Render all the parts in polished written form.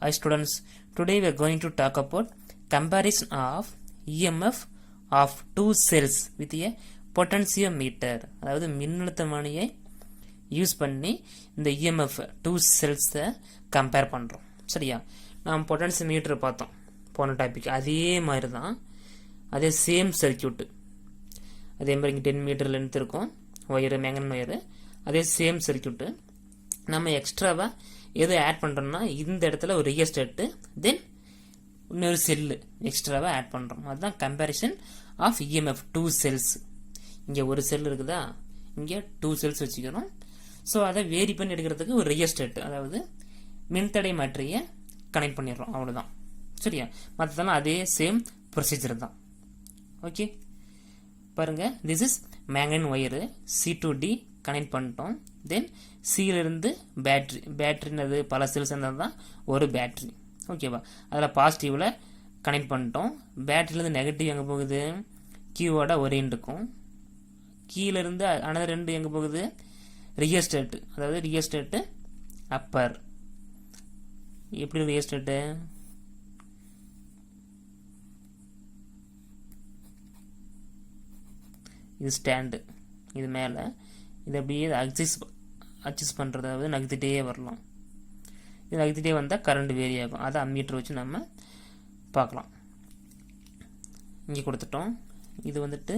Hi students, today we are going to talk about comparison of EMF of two cells with a potentiometer. அதாவது மின்னழுத்தமானியை use பண்ணி இந்த EMF two செல்ஸை compare பண்ணுறோம். சரியா, நாம் potentiometer பார்த்தோம் போன டாபிக். அதே மாதிரி தான், அதே சேம் சர்க்கியூட்டு, அதே மாதிரி இங்கே 10 மீட்டர் லென்த் இருக்கும் ஒயரு, மேங்கன் ஒயரு, அதே சேம் சர்க்கியூட்டு. நம்ம எக்ஸ்ட்ராவாக எது ஆட் பண்ணுறோம்னா இந்த இடத்துல ஒரு ரியஸ்டேட்டு, தென் இன்னொரு செல்லு எக்ஸ்ட்ராவாக ஆட் பண்ணுறோம். அதுதான் comparison of EMF two cells. இங்கே ஒரு செல் இருக்குதா, இங்கே டூ செல்ஸ் வச்சுக்கிறோம். ஸோ அதை வேரி பண்ணி எடுக்கிறதுக்கு ஒரு ரியஸ்டேட்டு, அதாவது மின்தடை மாற்றியை கனெக்ட் பண்ணிடுறோம், அவ்வளோதான். சரியா, மற்றதெல்லாம் அதே சேம் ப்ரொசீஜர் தான். ஓகே, பாருங்கள், this is manganin wire C2D connect பண்ணிட்டோம். தென் சியிலிருந்து பேட்ரினது பல செல்ஸ் இருந்தால் தான் ஒரு பேட்ரி. ஓகேவா, அதில் பாசிட்டிவில் கனெக்ட் பண்ணிட்டோம். பேட்டரியிலேருந்து நெகட்டிவ் எங்கே போகுது, கியூவோட ஒரு எண்ட் இருக்கும். கீழேருந்து அனதர் ரெண்டு எங்கே போகுது, ரியஸ்டேட்டு, அதாவது ரியஸ்டேட்டு அப்பர். எப்படி ரியஸ்டேட்டு, இது ஸ்டாண்டு, இது மேலே, இது அப்படியே அட்ஜஸ்ட் பண்ணுறது, அதாவது நகர்த்திட்டே வரலாம். இது நகர்த்திட்டே வந்தால் கரண்ட் வேரி ஆகும். அதை அம்மீட்டர் வச்சு நம்ம பார்க்கலாம். இங்கே கொடுத்துட்டோம். இது வந்துட்டு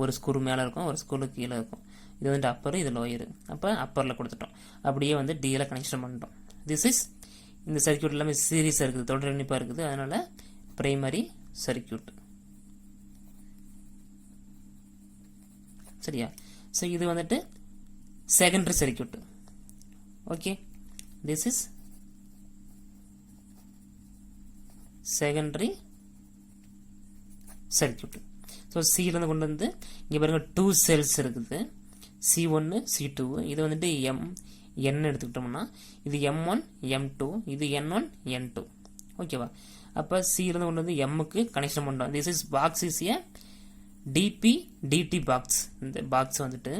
ஒரு ஸ்க்ரூ மேலே இருக்கும், ஒரு ஸ்க்ரூ கீழே இருக்கும். இது வந்துட்டு அப்பர், இது லோயரு. அப்போ அப்பரில் கொடுத்துட்டோம். அப்படியே வந்து டியில் கனெக்ஷன் பண்ணிட்டோம். திஸ் இஸ், இந்த சர்க்கியூட் எல்லாமே சீரியஸாக இருக்குது, தொடர் இணைப்பாக இருக்குது. அதனால் பிரைமரி சர்க்கியூட். சரியா, ஸோ இது வந்துட்டு secondary circuit. Okay, this is secondary circuit. So சியிலேருந்து கொண்டு வந்து இங்கே பாருங்க, டூ செல்ஸ் இருக்குது, C1 C2. இது வந்துட்டு N எடுத்துக்கிட்டோம்னா இது M1 M2, இது N1 N2. ஓகேவா, அப்போ சியிலேருந்து கொண்டு வந்து எம்முக்கு கனெக்ஷன் பண்ணுறோம். This is box is a DP DT box. இந்த பாக்ஸ் வந்துட்டு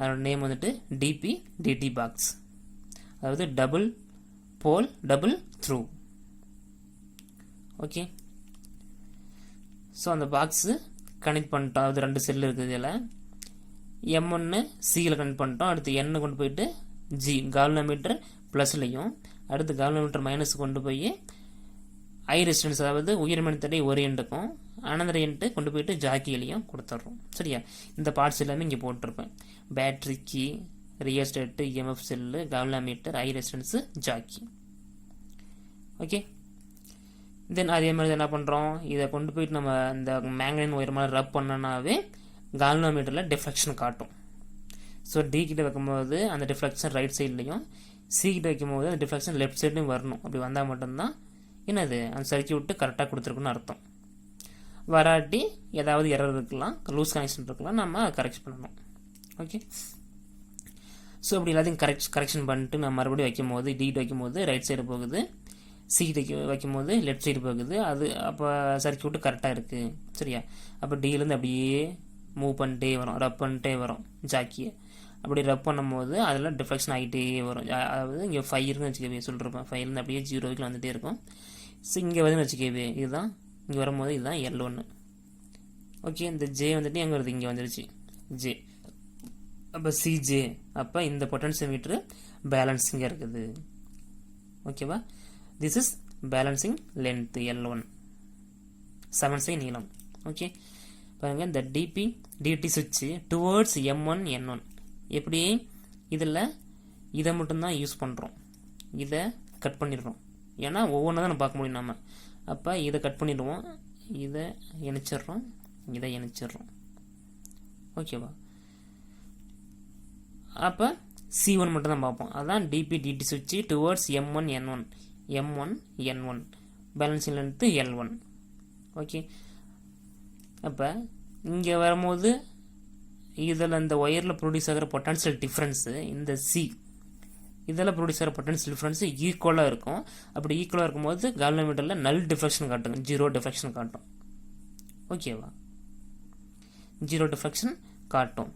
அதோட நேம் வந்துட்டு DP DT பாக்ஸ், அதாவது double pole double through. Okay, so அந்த பாக்ஸு கனெக்ட் பண்ணிட்டோம். அது ரெண்டு செல்லு இருக்குது. இதில் M1 சியில் கனெக்ட் பண்ணிட்டோம். அடுத்து N கொண்டு போயிட்டு G கால்வனோமீட்டர் ப்ளஸ்லையும், அடுத்து கால்வனோமீட்டர் மைனஸ் கொண்டு போய் ஐ ரெசிஸ்டன்ஸ், அதாவது உயர் மின்தடை ஒரு எண்டுக்கும் அனதர் எண்டு கொண்டு போயிட்டு ஜாக்கியிலையும் கொடுத்துட்றோம். சரியா, இந்த பார்ட்ஸ் எல்லாமே இங்கே போட்டிருப்பேன். Battery, key, rheostat, EMF cell, galvanometer, high resistance, jockey. Okay, then அதே மாதிரி என்ன பண்ணுறோம், இதை கொண்டு போயிட்டு நம்ம இந்த மேங்கனின் ஒயர் மாதிரி ரப் பண்ணோன்னாவே கால்வனோமீட்டரில் டிஃப்ளெக்ஷன் காட்டும். ஸோ D கிட்ட வைக்கும்போது அந்த டிஃப்ளெக்ஷன் ரைட் சைட்லையும், C கிட்ட வைக்கும்போது அந்த டிஃப்ளெக்ஷன் லெஃப்ட் சைட்லையும் வரணும். அப்படி வந்தால் மட்டும்தான் என்னது அந்த சர்க்கியூட்டு கரெக்டாக கொடுத்துருக்குன்னு அர்த்தம். வராட்டி ஏதாவது எரர் இருக்கலாம், லூஸ் கனெக்ஷன் இருக்கலாம், நம்ம கரெக்ட் பண்ணணும். ஓகே, ஸோ அப்படி எல்லாத்தையும் கரெக்ஷன் பண்ணிட்டு நம்ம மறுபடியும் வைக்கும் போது, டிகிட்ட வைக்கும் போது ரைட் சைடு போகுது, சிகிட்ட வைக்கும் போது லெஃப்ட் சைடு போகுது. அது அப்போ சர்க்கியூட்டு கரெக்டாக இருக்குது. சரியா, அப்போ டியிலேருந்து அப்படியே மூவ் பண்ணிட்டே வரும், ரப் பண்ணிட்டே வரும் ஜாக்கியை. அப்படி ரப் பண்ணும் போது அதில் டிஃப்ளெக்ஷன் ஆகிட்டே வரும். அதாவது இங்கே 5 இருக்குன்னு வச்சுக்கவே சொல்லிருப்பேன், 5 அப்படியே 0 வரைக்கும் வந்துகிட்டே இருக்கும். ஸோ இங்கே வந்து வச்சுக்கவே, இதுதான் இங்கே வரும்போது இதுதான் L1. ஓகே, இந்த J வந்துட்டு எங்கே வருது, இங்கே வந்துருச்சு J. அப்போ CJ, அப்போ இந்த பொட்டன்சியோமீட்டர் பேலன்சிங்காக இருக்குது. ஓகேவா, this is balancing length L1, 7 சை நீளம். ஓகே, பாருங்க, இந்த DP DT சுவிட்ச் டுவர்ட்ஸ் M1 N1. எப்படி, இதில் இதை மட்டும்தான் யூஸ் பண்ணுறோம், இதை கட் பண்ணிடுறோம். ஏன்னா ஒவ்வொன்றா தான் நம்ம பார்க்க முடியும் நம்ம. அப்போ இதை கட் பண்ணிடுவோம், இதை இணைச்சிட்றோம், இதை இணைச்சிட்றோம். ஓகேவா, அப்போ C1 மட்டும் தான் பார்ப்போம். அதான் DP DT சுவிட்ச் towards M1 N1, M1 N1, balancing length L1. Okay, அப்போ இங்கே வரும்போது இதில் இந்த ஒயரில் ப்ரொடியூஸ் ஆகிற பொட்டன்ஷியல் டிஃப்ரென்ஸு, இந்த C இதில் ப்ரொடியூஸ் ஆகிற பொட்டன்ஷியல் டிஃப்ரென்ஸு ஈக்குவலாக இருக்கும். அப்படி ஈக்குவலாக இருக்கும்போது கால்வனோமீட்டரில் நல் டிஃப்ளெக்ஷன் காட்டுங்க, 0 டிஃப்ளெக்ஷன் காட்டும். ஓகேவா, 0 டிஃப்ளெக்ஷன் காட்டும்.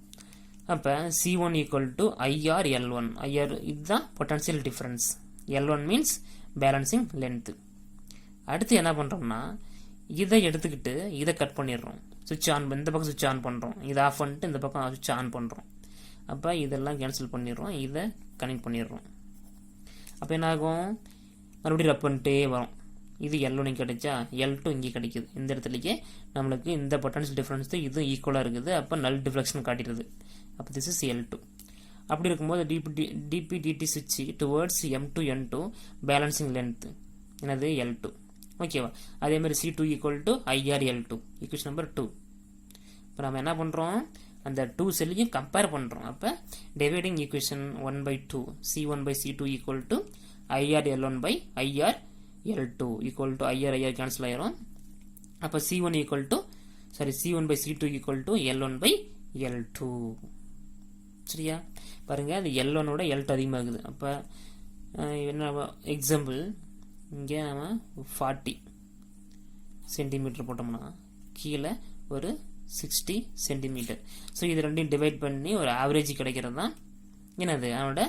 அப்போ C1 equal to IR L1. IR இதுதான் potential difference. L1 means balancing length. அடுத்து என்ன பண்ணுறோம்னா இதை எடுத்துக்கிட்டு இதை கட் பண்ணிடுறோம். சுவிட்ச் ஆன், இந்த பக்கம் சுவிட்ச் ஆன் பண்ணுறோம், இதை ஆஃப் பண்ணிட்டு இந்த பக்கம் சுவிட்ச் ஆன் பண்ணுறோம். அப்போ இதெல்லாம் கேன்சல் பண்ணிடுறோம், இதை கனெக்ட் பண்ணிடுறோம். அப்போ என்ன ஆகும், மறுபடியும் ரப் பண்ணிட்டே வரும். இது L1 கிடைச்சா L2 இங்கே கிடைக்குது. இந்த இடத்துலயே நம்மளுக்கு இந்த பொட்டன்ஷியல் டிஃப்ரென்ஸ் இது ஈக்குவலாக இருக்குது. அப்போ நல் டிஃப்ளெக்ஷன் காட்டிடுது. அப்போ திஸ் இஸ் L2. அப்படி இருக்கும்போது DP/dt சுவிட்ச் towards M2 N2 balancing length என்னது L2. ஓகேவா? அதே மாதிரி C2 equal to IR L2, equation number 2. இப்போ நம்ம என்ன பண்ணுறோம், அந்த 2 செல்லையும் கம்பேர் பண்ணுறோம். அப்போ dividing equation 1/2 C1/C2 equal to IR L1/IR L2 equal to IR cancel ஆயிரும். அப்போ C1/C2 ஈக்குவல் டு L1/L2. சரியா? பாருங்க, அது L1ஓட L2 அதிகமாகுது. அப்போ என்ன எக்ஸாம்பிள், இங்கே நம்ம 40 சென்டிமீட்டர் போட்டோம்னா கீழே ஒரு 60 சென்டிமீட்டர். ஸோ இது ரெண்டையும் டிவைட் பண்ணி ஒரு ஆவரேஜ் கிடைக்கிறது தான் என்னது அதனோட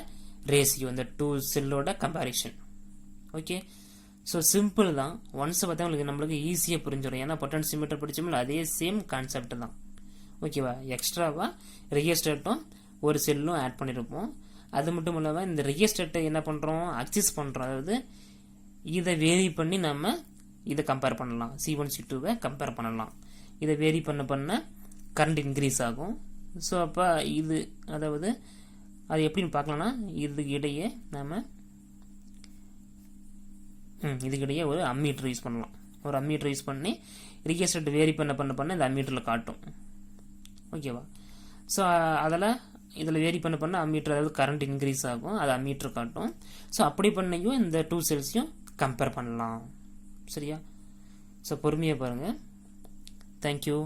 ரேஷியோ, இந்த 2 செல்லோட கம்பேரிஷன். ஓகே, ஸோ சிம்பிள் தான். ஒன்ஸ் பார்த்தா நம்மளுக்கு ஈஸியாக புரிஞ்சிடும். ஏன்னா பொட்டன்சியோமீட்டர் படிச்சோம்ல, அதே சேம் கான்செப்ட் தான். ஓகேவா? எக்ஸ்ட்ராவாக ரிஜிஸ்டர்ட்டும் ஒரு செல்லும் ஆட் பண்ணியிருப்போம். அது மட்டும் இல்லாமல் இந்த ரிஜிஸ்டர்ட்டை என்ன பண்ணுறோம், அக்சஸ் பண்ணுறோம். அதாவது இதை வேரி பண்ணி நம்ம இதை கம்பேர் பண்ணலாம், C1 C2வை கம்பேர் பண்ணலாம். இதை வேரி பண்ண கரண்ட் இன்க்ரீஸ் ஆகும். ஸோ அப்போ இது அதாவது அது எப்படின்னு பார்க்கலாம்னா, இதுக்கிடையே நம்ம இதுக்கிடையே ஒரு அம்மீட்டர் யூஸ் பண்ணலாம். ஒரு அம்மீட்டர் யூஸ் பண்ணி ரிஜிஸ்டர்ட் வேரி பண்ண இந்த அம்மீட்டரில் காட்டும். ஓகேவா? ஸோ அதில் இதில் வேரி பண்ண அம்மீட்டர், அதாவது கரண்ட் இன்க்ரீஸ் ஆகும், அது அம்மீட்டர் காட்டும். ஸோ அப்படி பண்ணியும் இந்த 2 செல்ஸையும் கம்பேர் பண்ணலாம். சரியா? ஸோ பொறுமையாக பாருங்கள். தேங்க்யூ.